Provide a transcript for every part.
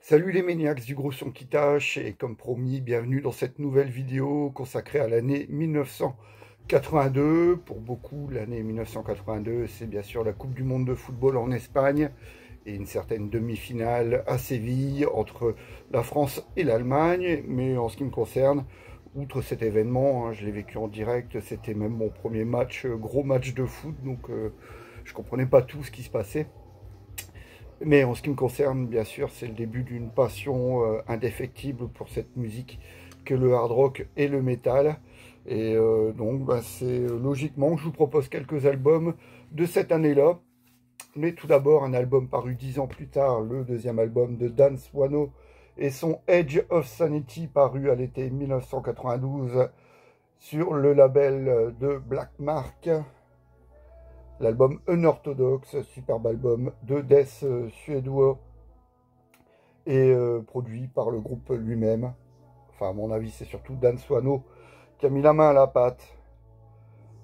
Salut les maniacs du gros son qui tâche et comme promis, bienvenue dans cette nouvelle vidéo consacrée à l'année 1982. Pour beaucoup, l'année 1982, c'est bien sûr la Coupe du Monde de football en Espagne et une certaine demi-finale à Séville entre la France et l'Allemagne. Mais en ce qui me concerne, outre cet événement, je l'ai vécu en direct, c'était même mon premier match, gros match de foot, donc je comprenais pas tout ce qui se passait. Mais en ce qui me concerne, bien sûr, c'est le début d'une passion indéfectible pour cette musique que le hard rock et le métal. Et donc, c'est logiquement que je vous propose quelques albums de cette année-là. Mais tout d'abord, un album paru 10 ans plus tard, le deuxième album de Dan Swano et son Edge of Sanity paru à l'été 1992 sur le label de Black Mark. L'album Unorthodox, superbe album de death suédois et produit par le groupe lui-même. Enfin, à mon avis, c'est surtout Dan Swano qui a mis la main à la pâte.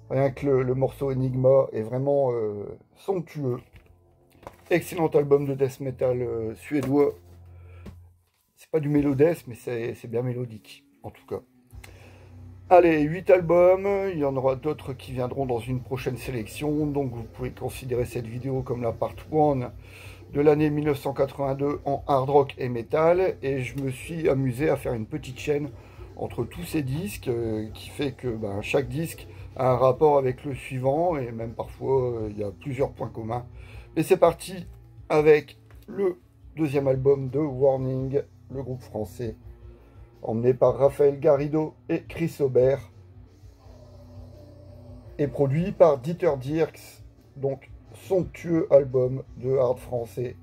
Rien que le morceau Enigma est vraiment somptueux. Excellent album de death metal suédois. C'est pas du mélodeath, mais c'est bien mélodique, en tout cas. Allez, 8 albums, il y en aura d'autres qui viendront dans une prochaine sélection, donc vous pouvez considérer cette vidéo comme la part 1 de l'année 1982 en hard rock et metal, et je me suis amusé à faire une petite chaîne entre tous ces disques, qui fait que chaque disque a un rapport avec le suivant, et même parfois il y a plusieurs points communs. Et c'est parti avec le deuxième album de Warning, le groupe français, emmené par Raphaël Garrido et Chris Aubert, et produit par Dieter Dierks, donc somptueux album de hard français,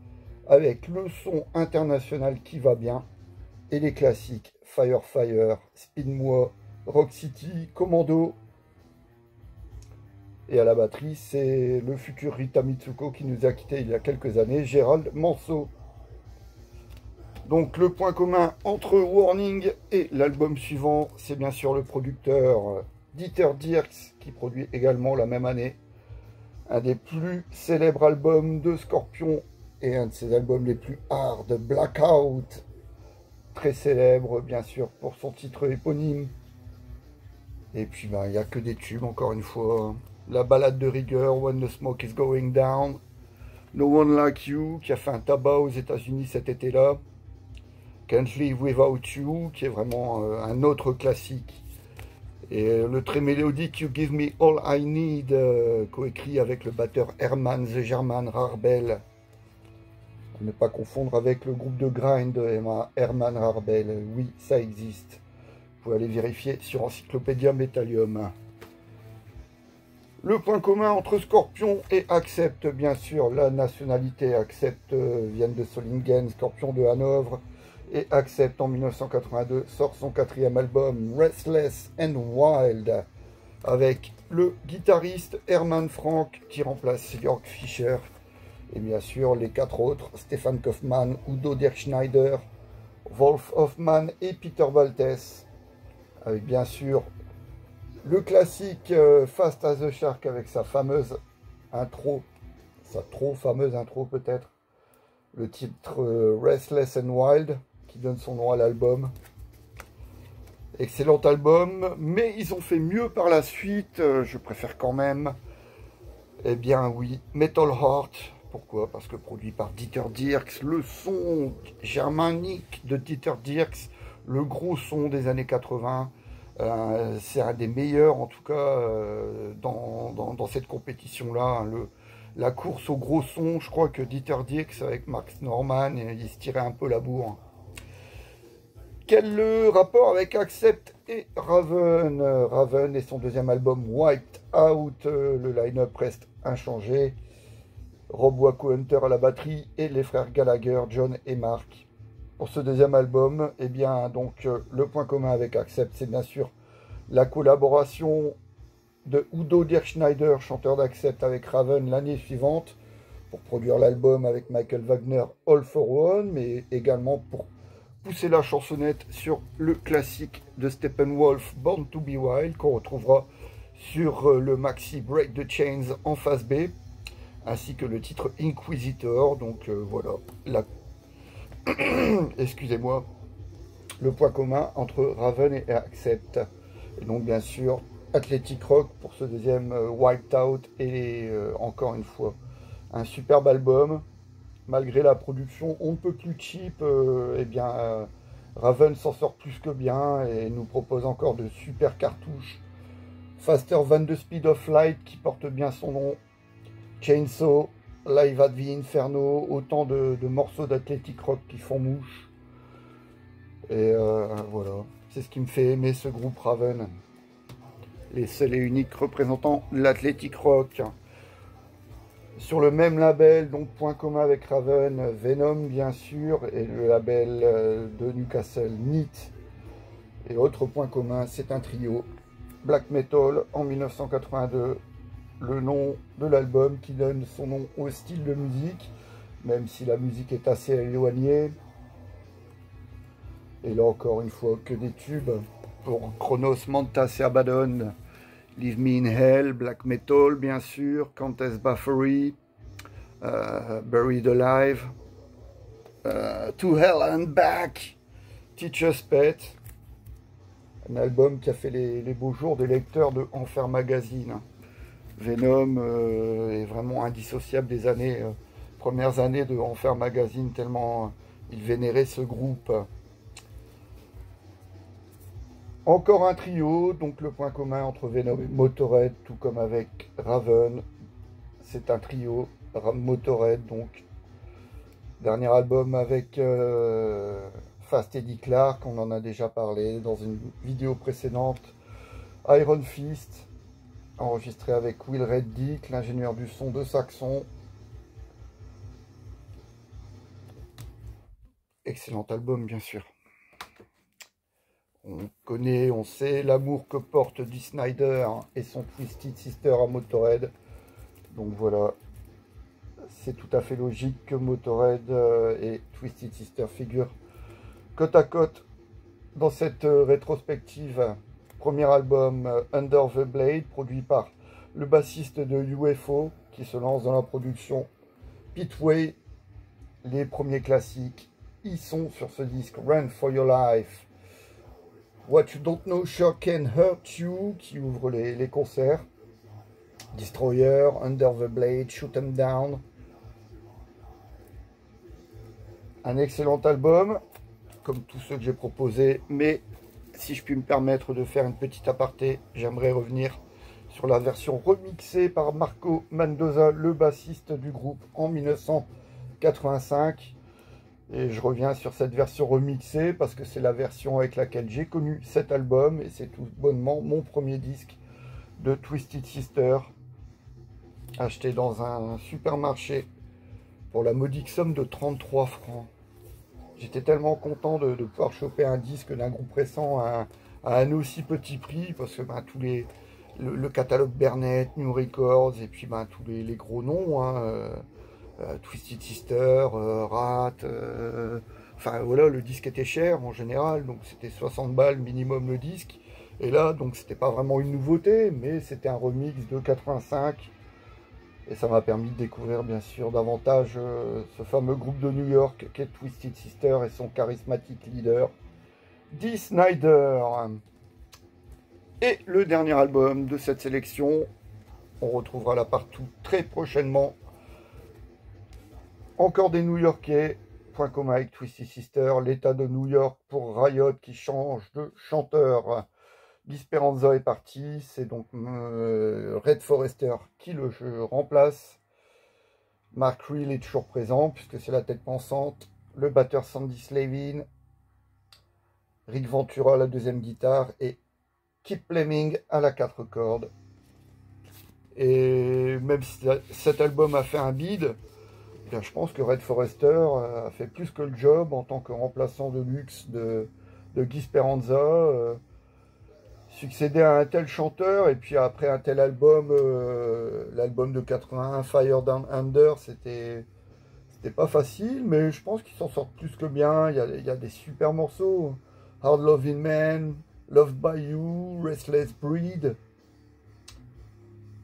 avec le son international qui va bien, et les classiques Fire Fire, Spin-moi, Rock City, Commando, et à la batterie, c'est le futur Rita Mitsuko qui nous a quittés il y a quelques années, Gérald Manceau. Donc le point commun entre Warning et l'album suivant, c'est bien sûr le producteur Dieter Dierks qui produit également la même année un des plus célèbres albums de Scorpion et un de ses albums les plus hard, Blackout, très célèbre bien sûr pour son titre éponyme. Et puis il n'y a que des tubes encore une fois. La balade de rigueur, When the Smoke is Going Down, No One Like You qui a fait un tabac aux États-Unis cet été-là. Can't Live Without You, qui est vraiment un autre classique. Et le très mélodique You Give Me All I Need, coécrit avec le batteur Herman the German Rarbel. À ne pas confondre avec le groupe de grind Herman Rarbel. Oui, ça existe. Vous pouvez aller vérifier sur Encyclopédia Metallium. Le point commun entre Scorpion et Accept, bien sûr, la nationalité. Accept viennent de Solingen, Scorpion de Hanovre. Et Accept en 1982 sort son quatrième album Restless and Wild avec le guitariste Herman Frank qui remplace Jörg Fischer et bien sûr les quatre autres Stefan Kaufmann, Udo Dirkschneider, Wolf Hoffmann et Peter Baltes, avec bien sûr le classique Fast as a Shark avec sa fameuse intro, sa trop fameuse intro peut-être, le titre Restless and Wild qui donne son nom à l'album. Excellent album, mais ils ont fait mieux par la suite, je préfère quand même, eh bien oui, Metal Heart. Pourquoi? Parce que produit par Dieter Dierks, le son germanique de Dieter Dierks, le gros son des années 80, c'est un des meilleurs en tout cas dans cette compétition-là, hein, la course au gros son. Je crois que Dieter Dierks avec Max Norman, il se tirait un peu la bourre. Quel le rapport avec Accept et Raven? Raven et son deuxième album Wiped Out, le line-up reste inchangé. Rob Waco Hunter à la batterie et les frères Gallagher, John et Mark. Pour ce deuxième album, eh bien donc le point commun avec Accept, c'est bien sûr la collaboration de Udo Dirkschneider, chanteur d'Accept, avec Raven l'année suivante pour produire l'album avec Michael Wagner, All for One, mais également pour pousser la chansonnette sur le classique de Steppenwolf, Born to Be Wild, qu'on retrouvera sur le maxi Break the Chains en face B, ainsi que le titre Inquisitor. Donc voilà, excusez-moi, le point commun entre Raven et Accept. Et donc bien sûr, Athletic Rock pour ce deuxième Wiped Out, et encore une fois, un superbe album. Malgré la production on ne peut plus cheap, eh bien Raven s'en sort plus que bien et nous propose encore de super cartouches. Faster Than the Speed of Light qui porte bien son nom, Chainsaw, Live at the Inferno, autant de morceaux d'Athletic Rock qui font mouche. Et voilà, c'est ce qui me fait aimer ce groupe Raven. Les seuls et uniques représentants de l'Athletic Rock. Sur le même label, donc point commun avec Raven, Venom bien sûr, et le label de Newcastle, Neat. Et autre point commun, c'est un trio, Black Metal en 1982, le nom de l'album qui donne son nom au style de musique, même si la musique est assez éloignée. Et là encore une fois, que des tubes pour Chronos, Mantas et Abaddon. Leave Me in Hell, Black Metal bien sûr, Countess Buffery, Buried Alive, To Hell and Back, Teacher's Pet, un album qui a fait les beaux jours des lecteurs de Enfer Magazine. Venom est vraiment indissociable des premières années de Enfer Magazine, tellement il vénérait ce groupe. Encore un trio, donc le point commun entre Venom et Motorhead, tout comme avec Raven, c'est un trio, Motorhead donc. Dernier album avec Fast Eddie Clarke, on en a déjà parlé dans une vidéo précédente. Iron Fist, enregistré avec Will Reddick, l'ingénieur du son de Saxon. Excellent album bien sûr. On connaît, on sait l'amour que porte Dee Snider et son Twisted Sister à Motorhead. Donc voilà, c'est tout à fait logique que Motorhead et Twisted Sister figurent côte à côte dans cette rétrospective. Premier album Under the Blade, produit par le bassiste de UFO qui se lance dans la production. Pitway, les premiers classiques, ils sont sur ce disque. Run for Your Life. What You Don't Know Sure Can Hurt You, qui ouvre les concerts. Destroyer, Under the Blade, Shoot 'em Down. Un excellent album, comme tous ceux que j'ai proposés, mais si je puis me permettre de faire une petite aparté, j'aimerais revenir sur la version remixée par Marco Mendoza, le bassiste du groupe, en 1985. Et je reviens sur cette version remixée parce que c'est la version avec laquelle j'ai connu cet album et c'est tout bonnement mon premier disque de Twisted Sister, acheté dans un supermarché pour la modique somme de 33 francs. J'étais tellement content de pouvoir choper un disque d'un groupe récent à un aussi petit prix parce que ben, le catalogue Bernet, New Records et puis ben, tous les gros noms, hein, Twisted Sister, Rat, enfin voilà, le disque était cher en général, donc c'était 60 balles minimum le disque. Et là, donc c'était pas vraiment une nouveauté, mais c'était un remix de 85. Et ça m'a permis de découvrir bien sûr davantage ce fameux groupe de New York qu'est Twisted Sister et son charismatique leader, Dee Snider. Et le dernier album de cette sélection, on retrouvera là partout très prochainement. Encore des New-Yorkais, point commun avec Twisted Sister, l'état de New York pour Riot qui change de chanteur. Guy Speranza est parti, c'est donc Red Forrester qui le remplace. Mark Reel est toujours présent puisque c'est la tête pensante. Le batteur Sandy Slavin, Rick Ventura à la deuxième guitare et Kip Fleming à la 4 cordes. Et même si cet album a fait un bide, bien, je pense que Red Forrester a fait plus que le job en tant que remplaçant de luxe de Guy Speranza. Succéder à un tel chanteur et puis après un tel album, l'album de 81, Fire Down Under, c'était pas facile, mais je pense qu'ils s'en sortent plus que bien. Il y a des super morceaux. Hard Loving Man, Loved by You, Restless Breed.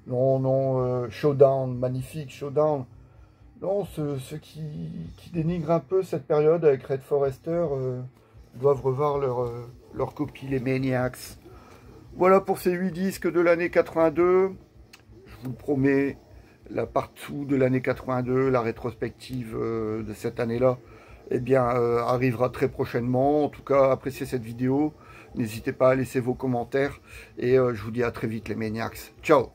Non, Showdown, magnifique Showdown. Non, ceux qui dénigrent un peu cette période avec Red Forester doivent revoir leur copie, les Maniacs. Voilà pour ces 8 disques de l'année 82. Je vous le promets, la partout de l'année 82, la rétrospective de cette année-là, eh bien, arrivera très prochainement. En tout cas, appréciez cette vidéo. N'hésitez pas à laisser vos commentaires. Et je vous dis à très vite les Maniacs. Ciao!